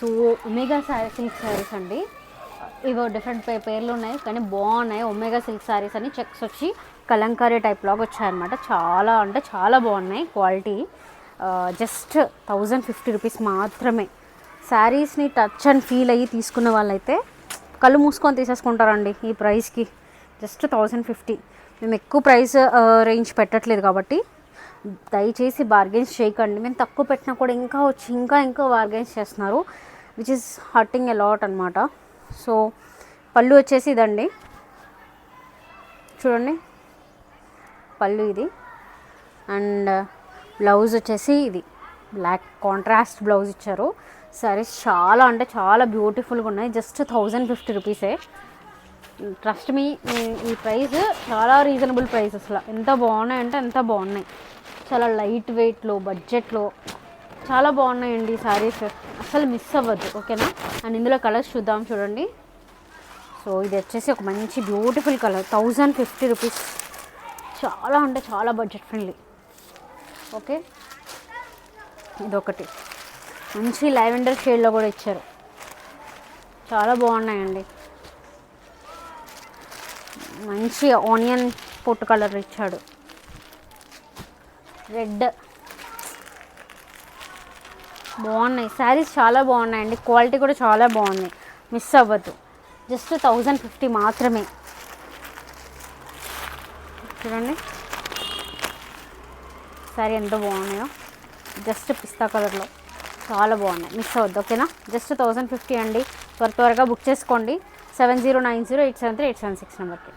So omega silk saris అండి. ఇవో different పేర్లు ఉన్నాయి కానీ బాగున్నాయి. ఒమేగా సిల్క్ శారీస్ అని చెక్స్ వచ్చి కలంకారీ టైప్ లాగా వచ్చాయన్నమాట. చాలా అంటే చాలా బాగున్నాయి క్వాలిటీ. జస్ట్ 1050 రూపీస్ మాత్రమే. శారీస్ని టచ్ అండ్ ఫీల్ అయ్యి తీసుకున్న వాళ్ళైతే కళ్ళు మూసుకొని తీసేసుకుంటారండి ఈ ప్రైస్కి. జస్ట్ 1050. మేము ఎక్కువ ప్రైస్ రేంజ్ పెట్టట్లేదు కాబట్టి దయచేసి బార్గెన్స్ చేయకండి. మేము తక్కువ పెట్టినా కూడా ఇంకా వచ్చి ఇంకా బార్గెన్స్ చేస్తున్నారు, which is hurting a lot అనమాట. సో పళ్ళు వచ్చేసి ఇదండి, చూడండి పళ్ళు ఇది. అండ్ బ్లౌజ్ వచ్చేసి ఇది బ్లాక్ కాంట్రాస్ట్ బ్లౌజ్ ఇచ్చారు. సారీస్ చాలా అంటే చాలా బ్యూటిఫుల్గా ఉన్నాయి. జస్ట్ 1050 రూపీసే. ట్రస్ట్ మీ, ఈ ప్రైస్ చాలా రీజనబుల్ ప్రైస్. అసలు ఎంత బాగున్నాయి అంటే ఎంత బాగున్నాయి. చాలా లైట్ వెయిట్లో బడ్జెట్లో చాలా బాగున్నాయండి శారీస్. అసలు మిస్ అవ్వద్దు, ఓకేనా. అండ్ ఇందులో కలర్స్ చూద్దాం, చూడండి. సో ఇది వచ్చేసి ఒక మంచి బ్యూటిఫుల్ కలర్, 1050 రూపీస్. చాలా అంటే చాలా బడ్జెట్ ఫ్రెండ్లీ. ఓకే, ఇదొకటి మంచి లావెండర్ షేడ్లో కూడా ఇచ్చారు, చాలా బాగున్నాయండి. మంచి ఆనియన్ పొట్టు కలర్ ఇచ్చాడు, రెడ్. బాగున్నాయి శారీస్, చాలా బాగున్నాయండి. క్వాలిటీ కూడా చాలా బాగున్నాయి, మిస్ అవ్వద్దు. జస్ట్ 1050 మాత్రమే. చూడండి శారీ ఎంత బాగున్నాయో, జస్ట్ పిస్తా కలర్లో చాలా బాగున్నాయి, మిస్ అవ్వద్దు, ఓకేనా. జస్ట్ 1050 అండి. త్వరగా బుక్ చేసుకోండి. 7090873876 నెంబర్కి.